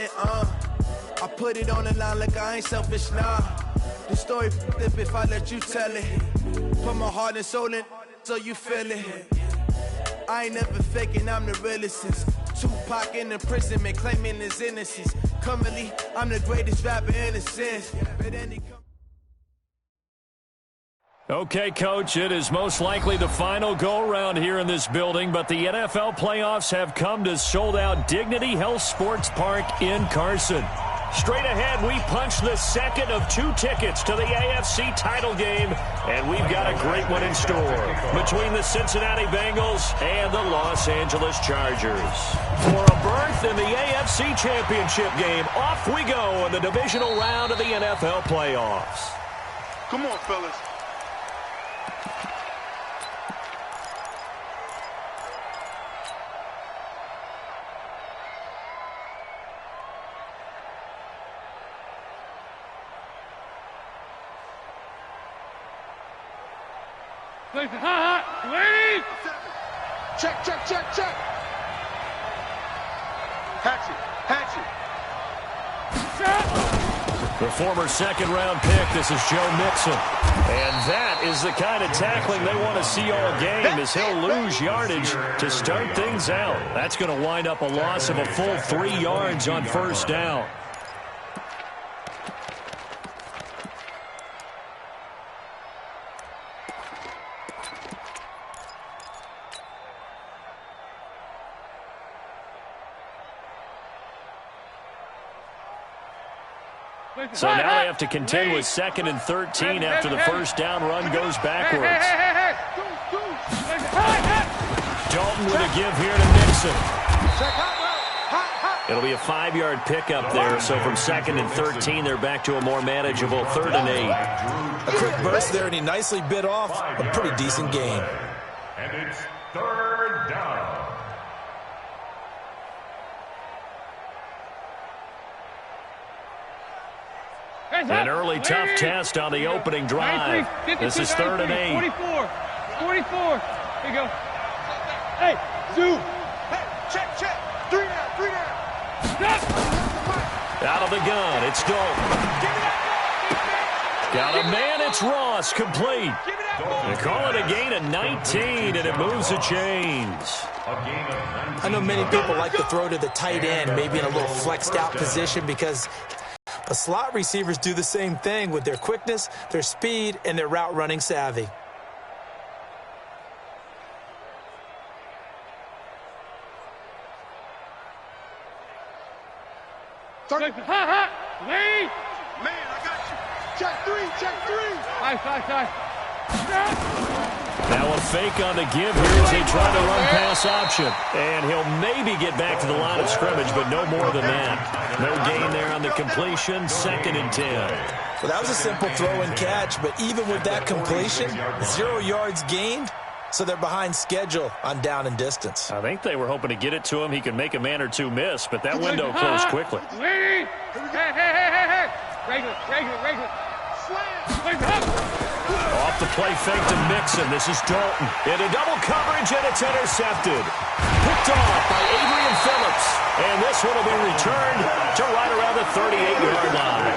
it, I put it on the line like I ain't selfish, nah. The story flip if I let you tell it. Put my heart and soul in so you feel it. I ain't never faking, I'm the realest since Tupac in the prison, man, claiming his innocence. Currently, I'm the greatest rapper in a sense. Okay, Coach, it is most likely the final go-around here in this building, but the NFL playoffs have come to sold-out Dignity Health Sports Park in Carson. Straight ahead, we punch the second of 2 tickets to the AFC title game, and we've got a great one in store between the Cincinnati Bengals and the Los Angeles Chargers. For a berth in the AFC Championship game, off we go in the divisional round of the NFL playoffs. Come on, fellas. Wait! Check, check, check, check. Hatchet, hatchet. The former second-round pick, this is Joe Mixon. And that is the kind of tackling they want to see all game, as he'll lose yardage to start things out. That's going to wind up a loss of a full 3 yards on first down. So now they have to contend with 2nd and 13 after the first down run goes backwards. Dalton with a give here to Mixon. It'll be a 5-yard pickup there, so from 2nd and 13, they're back to a more manageable 3rd and 8. A quick burst there, and he nicely bit off a pretty decent gain. And it's 3rd down. An early tough test on the opening drive. This is 3rd and 8. 44. 44. Here you go. Hey, zoom. Hey, check, check. 3 down, 3 down. Out of the gun, it's Dalton. Got a man, it's Ross, complete. They call it a gain of 19, and it moves the chains. I know many people like to throw to the tight end, maybe in a little flexed out position, because the slot receivers do the same thing with their quickness, their speed, and their route running savvy. Wait. Man, I got you. Check 3, check 3. Side. Now a fake on the give here as they try to run pass option. And he'll maybe get back to the line of scrimmage, but no more than that. No gain there on the completion, 2nd and 10. Well, that was a simple throw and catch, but even with that completion, 0 yards gained, so they're behind schedule on down and distance. I think they were hoping to get it to him. He could make a man or two miss, but that window closed quickly. Hey. Regular. Off the play fake to Mixon. This is Dalton. Into double coverage, and it's intercepted. Picked off by Adrian Phillips. And this one will be returned to right around the 38-yard line.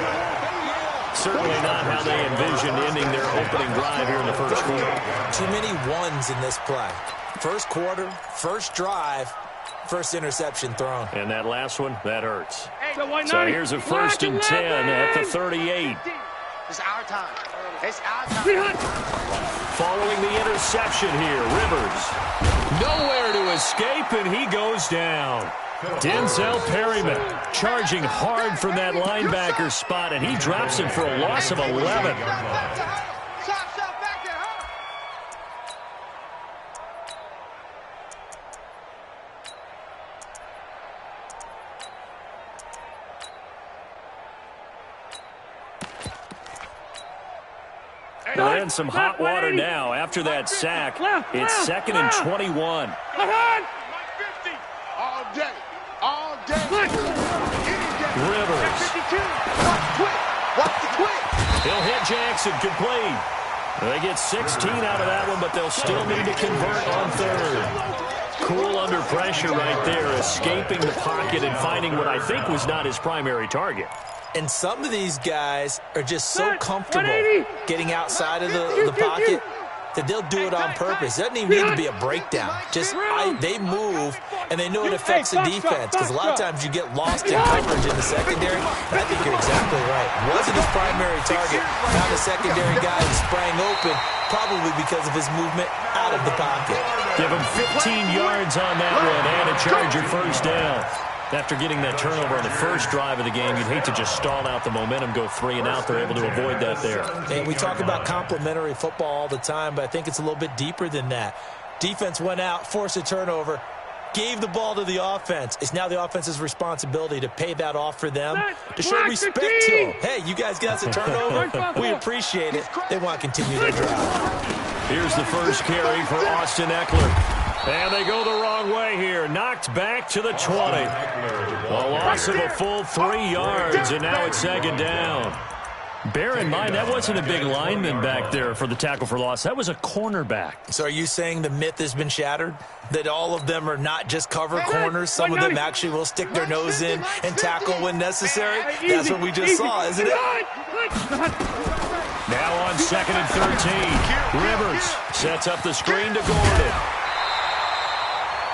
Certainly not how they envisioned ending their opening drive here in the first quarter. Too many ones in this play. First quarter, first drive, first interception thrown. And that last one, that hurts. So here's a 1st and 10 at the 38. It's our time. It's our time. Following the interception here, Rivers. Nowhere to escape, and he goes down. Denzel Perryman charging hard from that linebacker spot, and he drops him for a loss of 11. They're in some hot water now. After that sack, it's 2nd and 21. All day. All day. Rivers. Watch the quick. He'll hit Jackson, complete. They get 16 out of that one, but they'll still need to convert on 3rd. Cool under pressure right there, escaping the pocket and finding what I think was not his primary target. And some of these guys are just so comfortable getting outside of the pocket that they'll do it on purpose. It doesn't even need to be a breakdown. They move, and they know it affects the defense, because a lot of times you get lost in coverage in the secondary. And I think you're exactly right. Wasn't his primary target. Found a secondary guy who sprang open, probably because of his movement out of the pocket. Give him 15 yards on that one, and a Charger first down. After getting that turnover on the first drive of the game, you'd hate to just stall out the momentum, go 3 and out. They're able to avoid that there. And we talk about complementary football all the time, but I think it's a little bit deeper than that. Defense went out, forced a turnover, gave the ball to the offense. It's now the offense's responsibility to pay that off for them, to show respect to them. Hey, you guys got us a turnover. We appreciate it. They want to continue their drive. Here's the first carry for Austin Eckler. And they go the wrong way here. Knocked back to the 20. A loss of a full 3 yards, and now it's second down. Bear in mind, that wasn't a big lineman back there for the tackle for loss. That was a cornerback. So are you saying the myth has been shattered? That all of them are not just cover corners? Some of them actually will stick their nose in and tackle when necessary? That's what we just saw, isn't it? Now on 2nd and 13. Rivers sets up the screen to Gordon.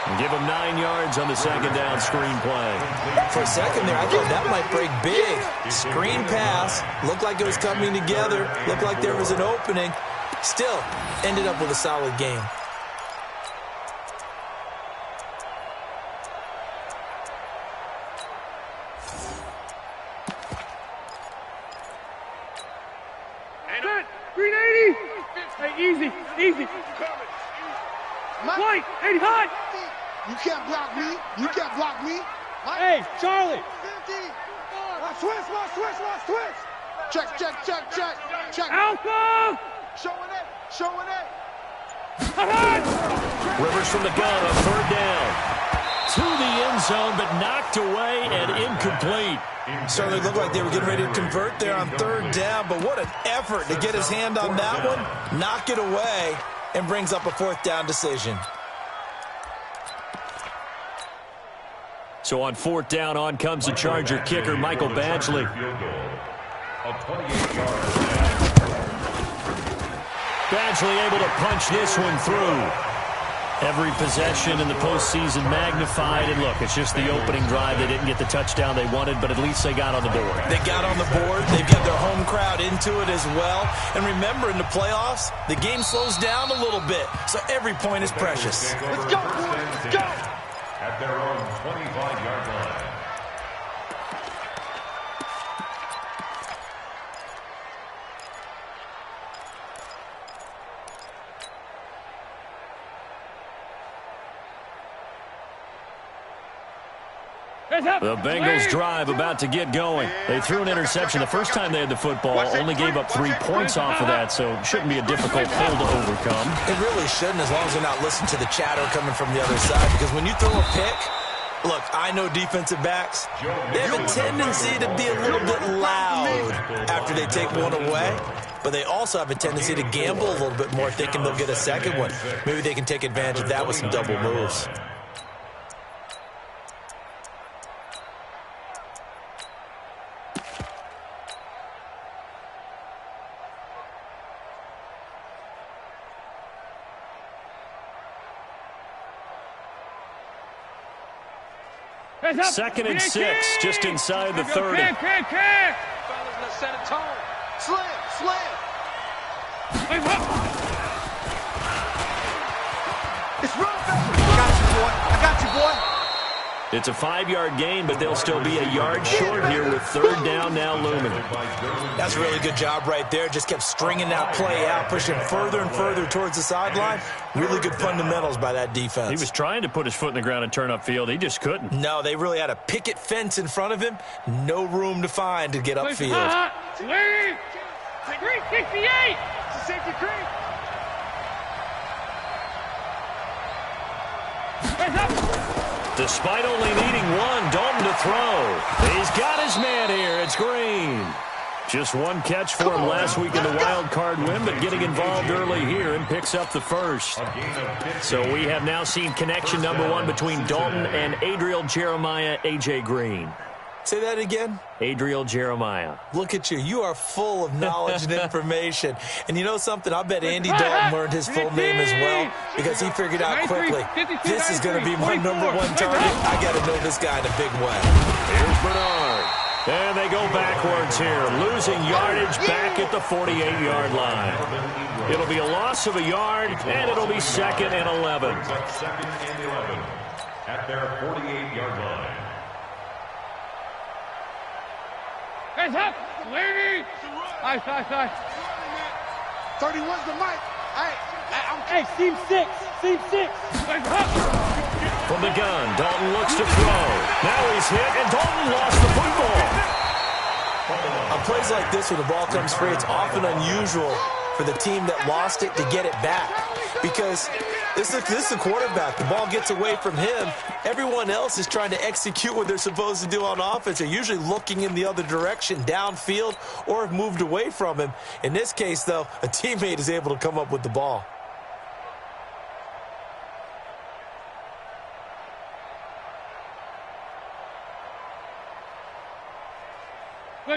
And give him 9 yards on the second down screen play. For a second there, I thought that might break big. Screen pass. Looked like it was coming together. Looked like there was an opening. Still, ended up with a solid game. Easy, easy. Mike, hey, hot. You can't block me. You can't block me. Hey, Charlie. 50. Switch. Check. Alpha. Showing it. Rivers from the gun on 3rd down. To the end zone, but knocked away and incomplete. Certainly looked like they were getting ready to convert there on 3rd down, but what an effort to get his hand on that one, knock it away, and brings up a 4th down decision. So on 4th down, on comes the Charger kicker, Michael Badgley. Badgley able to punch this one through. Every possession in the postseason magnified. And look, it's just the opening drive. They didn't get the touchdown they wanted, but at least they got on the board. They got on the board. They've got their home crowd into it as well. And remember, in the playoffs, the game slows down a little bit, so every point is precious. Let's go, boys. Let's go. At their own 25-yard line. The Bengals drive about to get going. They threw an interception the first time they had the football, only gave up 3 points off of that, so it shouldn't be a difficult pull to overcome. It really shouldn't, as long as they're not listening to the chatter coming from the other side, because when you throw a pick, look, I know defensive backs, they have a tendency to be a little bit loud after they take one away, but they also have a tendency to gamble a little bit more, thinking they'll get a second one. Maybe they can take advantage of that with some double moves. Second and 6, just inside the 30. Let's set a tone. Slam. It's run back. I got you, boy. It's a 5-yard gain, but they'll still be a yard short here with 3rd down now looming. That's a really good job right there. Just kept stringing that play out, pushing further and further towards the sideline. Really good fundamentals by that defense. He was trying to put his foot in the ground and turn upfield. He just couldn't. No, they really had a picket fence in front of him. No room to find to get upfield. 368. It's a safety creep. Despite only needing one, Dalton to throw. He's got his man here. It's Green. Just one catch for him last week in the wild card win, but getting involved early here and picks up the first. So we have now seen connection number one between Dalton and Adriel Jeremiah, A.J. Green. Say that again? Adriel Jeremiah. Look at you. You are full of knowledge and information. And you know something? I bet Andy Dalton learned his full name as well because he figured out quickly, this is going to be my number one target. I got to know this guy in a big way. Here's Bernard. And they go backwards here, losing yardage back at the 48-yard line. It'll be a loss of a yard, and it'll be 2nd and 11. Second and 11 at their 48-yard line. Hands up, lady! Ice. 31's the mic. Hey, seam six. Hands up! From the gun, Dalton looks to throw. Now he's hit, and Dalton lost the football. On plays like this where the ball comes free, it's often unusual for the team that lost it to get it back. Because this is a quarterback. The ball gets away from him. Everyone else is trying to execute what they're supposed to do on offense. They're usually looking in the other direction, downfield, or have moved away from him. In this case, though, a teammate is able to come up with the ball.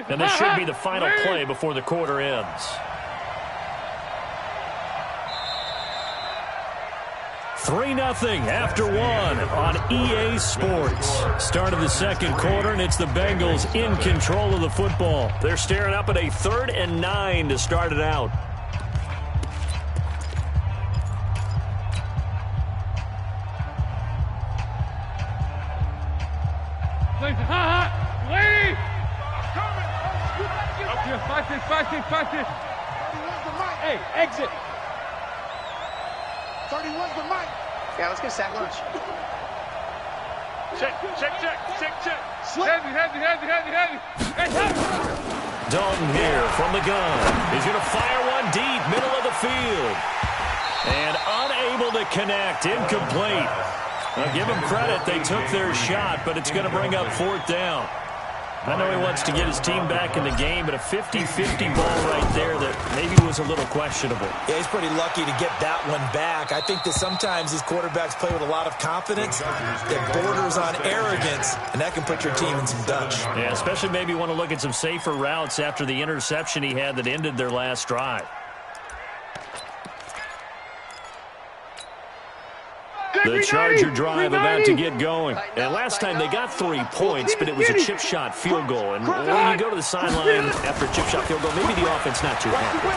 And this should be the final play before the quarter ends. 3-0 after 1 on EA Sports. Start of the second quarter, and it's the Bengals in control of the football. They're staring up at a 3rd and 9 to start it out. Lady! 5-6. Hey, exit. 31's the mic. Yeah, let's get sack lunch. Check. Heavy. Hands up! Dalton here from the gun. He's going to fire one deep, middle of the field. And unable to connect, incomplete. Now, give them credit, they took their shot, but it's going to bring up 4th down. I know he wants to get his team back in the game, but a 50-50 ball right there that maybe was a little questionable. Yeah, he's pretty lucky to get that one back. I think that sometimes these quarterbacks play with a lot of confidence that borders on arrogance, and that can put your team in some Dutch. Yeah, especially maybe want to look at some safer routes after the interception he had that ended their last drive. The Charger drive about to get going. And last time they got 3 points, but it was a chip shot field goal. And when you go to the sideline after a chip shot field goal, maybe the offense not too happy.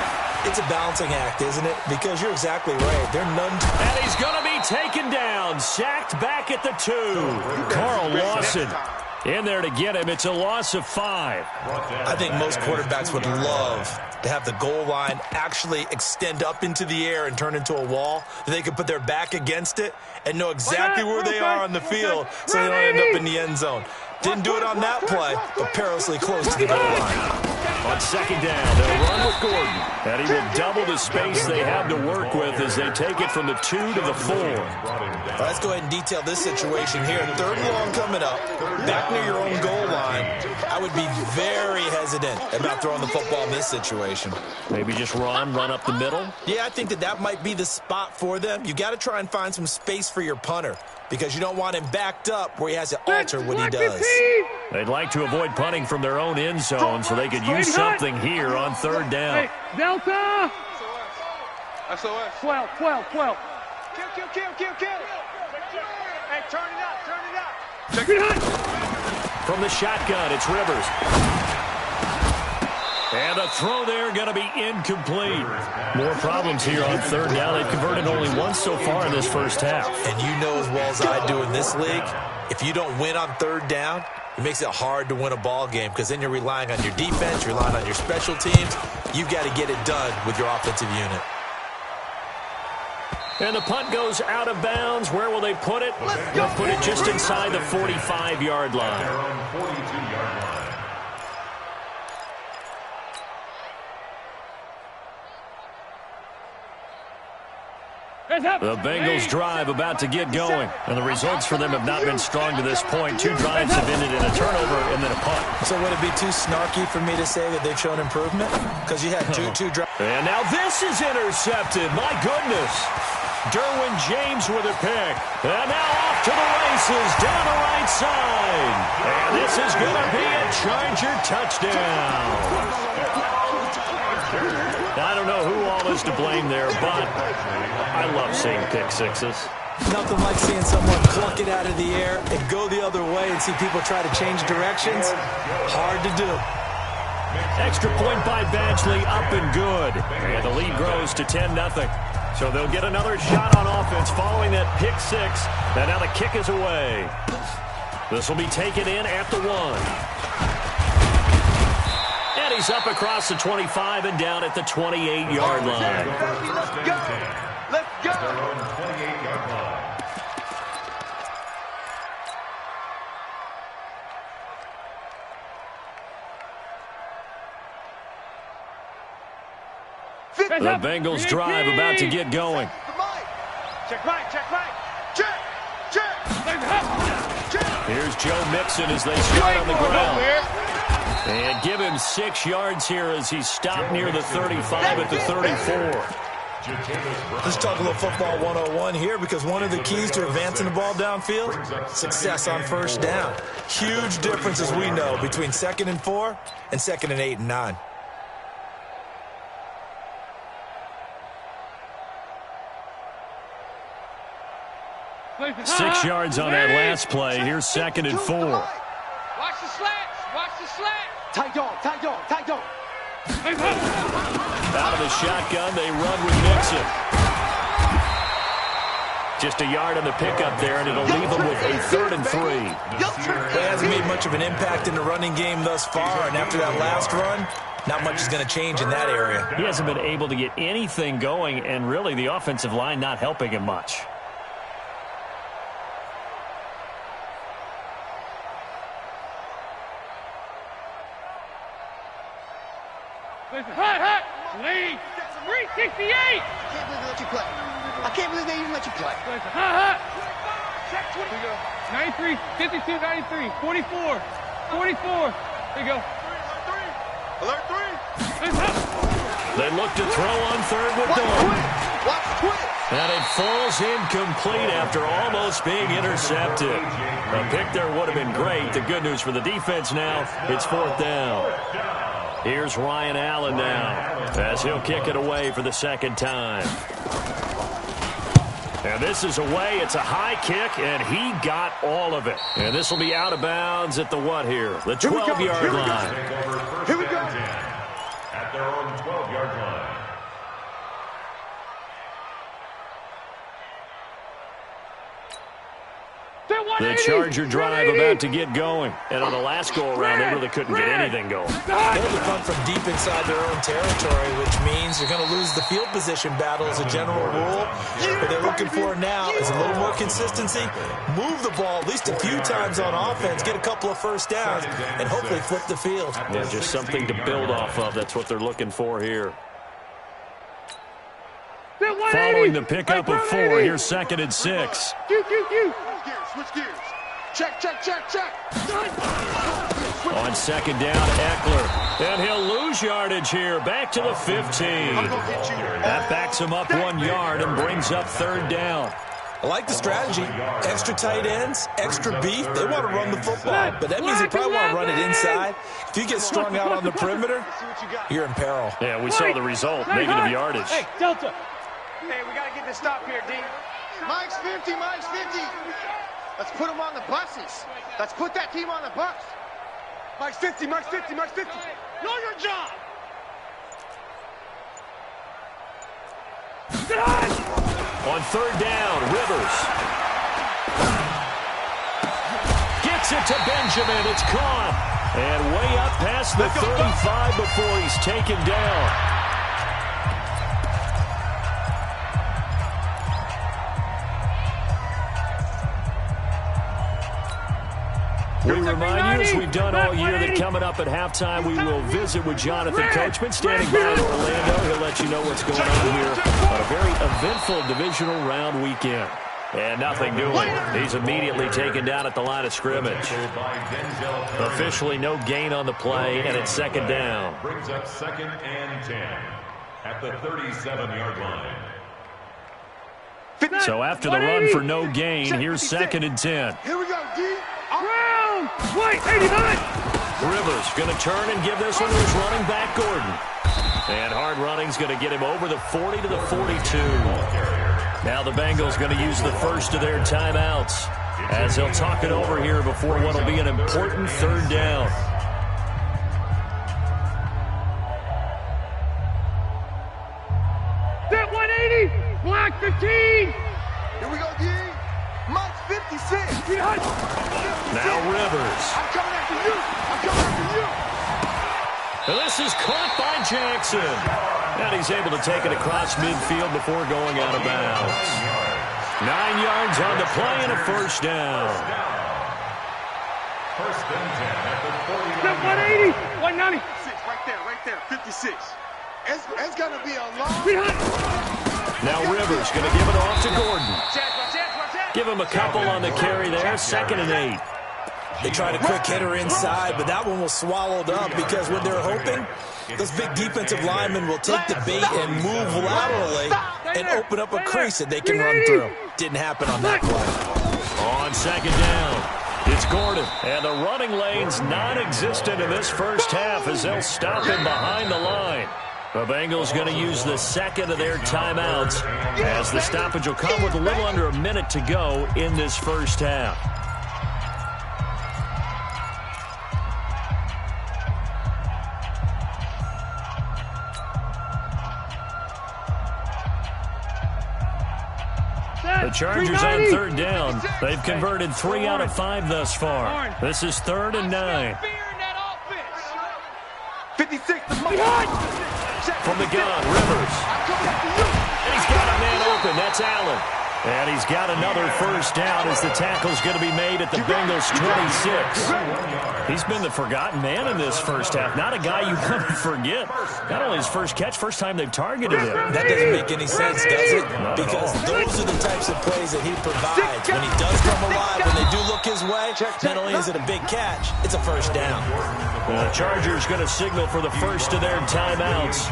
It's a balancing act, isn't it? Because you're exactly right. They're none. And he's going to be taken down, sacked back at the 2. Carl Lawson in there to get him. It's a loss of 5. I think most quarterbacks would love to have the goal line actually extend up into the air and turn into a wall. They could put their back against it and know exactly where they are on the field so they don't end up in the end zone. Didn't do it on that play, but perilously close to the goal line. On 2nd down, they'll run with Gordon. And he will double the space they have to work with as they take it from the 2 to the 4. Let's go ahead and detail this situation here. 3rd and long coming up, back near your own goal line. I would be very hesitant about throwing the football in this situation. Maybe just run up the middle? Yeah, I think that might be the spot for them. You got to try and find some space for your punter because you don't want him backed up where he has to alter what he does. They'd like to avoid punting from their own end zone so they could use something here on 3rd down. Hey, Delta! SOS. 12. Kill. Hey, turn it up. From the shotgun, it's Rivers. And a throw there going to be incomplete. More problems here on 3rd down. They've converted only once so far in this first half. And you know as well as I do in this league, if you don't win on 3rd down, it makes it hard to win a ball game because then you're relying on your defense, you're relying on your special teams. You've got to get it done with your offensive unit. And the punt goes out of bounds. Where will they put it? They'll put it just inside the 45-yard line. Their own 42-yard line. The Bengals drive about to get going, and the results for them have not been strong to this point. 2 drives have ended in a turnover and then a punt. So would it be too snarky for me to say that they've shown improvement? Because you had two drives. And now this is intercepted. My goodness. Derwin James with a pick. And now off to the races down the right side. And this is going to be a Charger touchdown. I don't know who all is to blame there, but I love seeing pick sixes. Nothing like seeing someone pluck it out of the air and go the other way and see people try to change directions. Hard to do. Extra point by Badgley, up and good. And the lead grows to 10-0. So they'll get another shot on offense following that pick six. And now the kick is away. This will be taken in at the 1. And he's up across the 25 and down at the 28-yard line. Let's go. Let's go. 28-yard line. The Bengals drive about to get going. Check right, check right. Check, check. Here's Joe Mixon as they start on the ground. And give him 6 yards here as he's stopped near the 35 at the 34. Let's talk a little football 101 here, because one of the keys to advancing the ball downfield, success on first down. Huge difference, as we know, between 2nd and 4 and 2nd and 8 and 9. Six yards on that last play. Here's 2nd and 4. Watch the slats. Watch the slats. Tight dog, tight dog, tight dog. Out of the shotgun, they run with Mixon. Just a yard on the pickup there, and it'll leave them with a 3rd and 3. He hasn't made much of an impact in the running game thus far, and after that last run, not much is going to change in that area. He hasn't been able to get anything going, and really the offensive line not helping him much. Hut. Lead. 368. I can't believe they even let you play. Hut. 93, 52, 93, 44, 44. There you go. Alert 3. They look to throw on 3rd with Dawn. Watch twist. And it falls incomplete after almost being intercepted. A pick there would have been great. The good news for the defense now, it's 4th down. Here's Ryan Allen now as he'll kick it away for the 2nd time. And this is away. It's a high kick, and he got all of it. And this will be out of bounds at the what here? The 12-yard line. Here we go. At their own 12-yard line. The Charger drive about to get going. And on the last go-around, they really couldn't get anything going. They had to punt from deep inside their own territory, which means you're going to lose the field position battle as a general rule. What they're looking for now is a little more consistency, move the ball at least a few times on offense, get a couple of first downs, and hopefully flip the field. Yeah, just something to build off of. That's what they're looking for here. Following the pickup of 4, here's 2nd and 6. Switch gears. Check. On 2nd down, Eckler. And he'll lose yardage here. Back to the 15. That backs him up 1 yard and brings up 3rd down. I like the strategy. Extra tight ends, extra beef. They want to run the football, but that means they probably want to run it inside. If you get strung out on the perimeter, you're in peril. Yeah, we saw the result. Negative yardage. Hey, Delta. Hey, we got to get this stop here, D. Mike's 50. Let's put them on the buses. Let's put that team on the bus. Mike's 50. Know your job. On 3rd down, Rivers. Gets it to Benjamin. It's caught. And way up past the 35 before he's taken down. We remind you, as we've done all year, that coming up at halftime, we will visit with Jonathan Coachman standing by in Orlando. He'll let you know what's going on here on a very eventful divisional round weekend. And nothing doing. He's immediately taken down at the line of scrimmage. Officially no gain on the play, and it's second down. Brings up 2nd and 10 at the 37-yard line. So after the run for no gain, here's 2nd and 10. Here we go, D. Round. White, 89. Rivers going to turn and give this one to his running back, Gordon. And hard running's going to get him over the 40 to the 42. Now the Bengals going to use the first of their timeouts as they'll talk it over here before what will be an important third down. Set 180. Black 15. Here we go, D. Mike 56. Now Rivers. I'm coming after you. I'm coming after you. This is caught by Jackson. And he's able to take it across midfield before going out of bounds. 9 yards on the play and a first down. First and 10 at the 180, 40. 190. Right there, 56. It's going to be a long... Now Rivers going to give it off to Gordon. Give him a couple on the carry there. 2nd and 8. They tried a quick hitter inside, but that one was swallowed up because what they're hoping, those big defensive linemen will take the bait and move laterally and open up a crease that they can run through. Didn't happen on that play. On 2nd down, it's Gordon. And the running lane's non-existent in this first half as they'll stop him behind the line. The Bengals going to use the second of their timeouts as the stoppage will come with a little under a minute to go in this first half. The Chargers on 3rd down. They've converted 3 out of 5 thus far. This is 3rd and 9. 56. From the gun, Rivers. And he's got a man open. That's Allen. And he's got another first down as the tackle's going to be made at the Bengals' 26. He's been the forgotten man in this first half. Not a guy you want to forget. Not only his first catch, first time they've targeted him. That doesn't make any sense, does it? Because those are the types of plays that he provides. When he does come alive, when they do look his way, not only is it a big catch, it's a first down. The Chargers going to signal for the first of their timeouts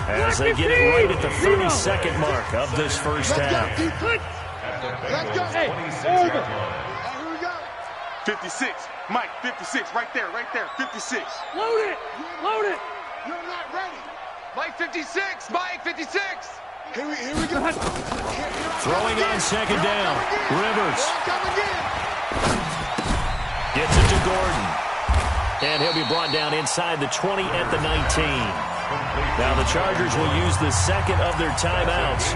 as they get it right at the 32nd mark of this first half. Let's go. Hey, over. Here we go. 56. Mike, 56. Right there, 56. Load it. Load it. You're not ready. Mike 56. Mike 56. Here we go. Throwing on 2nd down. Rivers. Come again. Gets it to Gordon. And he'll be brought down inside the 20 at the 19. Now the Chargers will use the second of their timeouts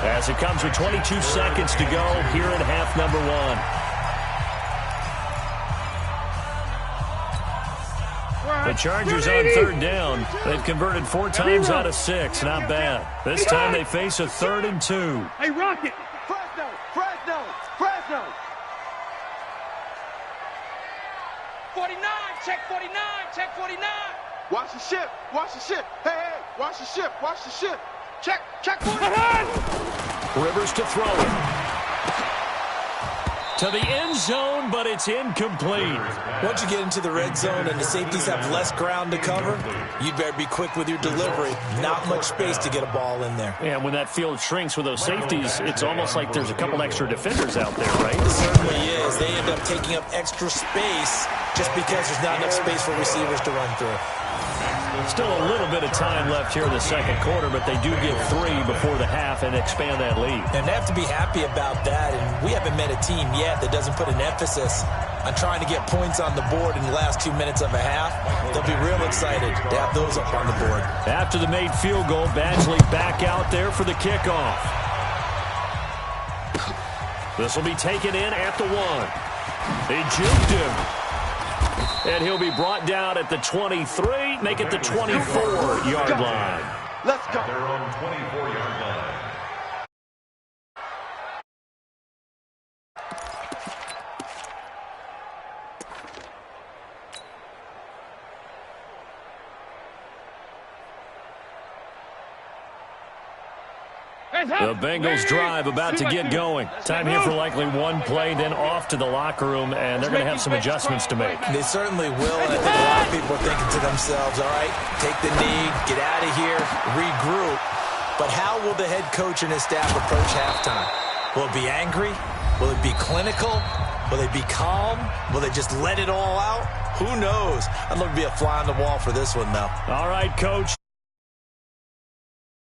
as it comes with 22 seconds to go here in half number 1. The Chargers on 3rd down. They've converted 4 times out of 6. Not bad. This time they face a 3rd and 2. Hey, Rocket. Fresno. 49. Check 49. Check 49. Watch the ship. Hey, watch the ship. Check 49. Rivers to throw it. To the end zone, but it's incomplete. Once you get into the red zone and the safeties have less ground to cover, you'd better be quick with your delivery. Not much space to get a ball in there. And when that field shrinks with those safeties, it's almost like there's a couple extra defenders out there, right? It certainly is. They end up taking up extra space just because there's not enough space for receivers to run through. Still a little bit of time left here in the second quarter, but they do get 3 before the half and expand that lead. And they have to be happy about that, and we haven't met a team yet that doesn't put an emphasis on trying to get points on the board in the last 2 minutes of a half. They'll be real excited to have those up on the board. After the made field goal, Badgley back out there for the kickoff. This will be taken in at the 1. They juked him. And he'll be brought down at the 23, make it the 24-yard line. Let's go. Their own 24-yard line. The Bengals drive about to get going. Time here for likely one play, then off to the locker room, and they're going to have some adjustments to make. They certainly will, and I think a lot of people are thinking to themselves, all right, take the knee, get out of here, regroup. But how will the head coach and his staff approach halftime? Will it be angry? Will it be clinical? Will they be calm? Will they just let it all out? Who knows? I'd love to be a fly on the wall for this one, though. All right, Coach.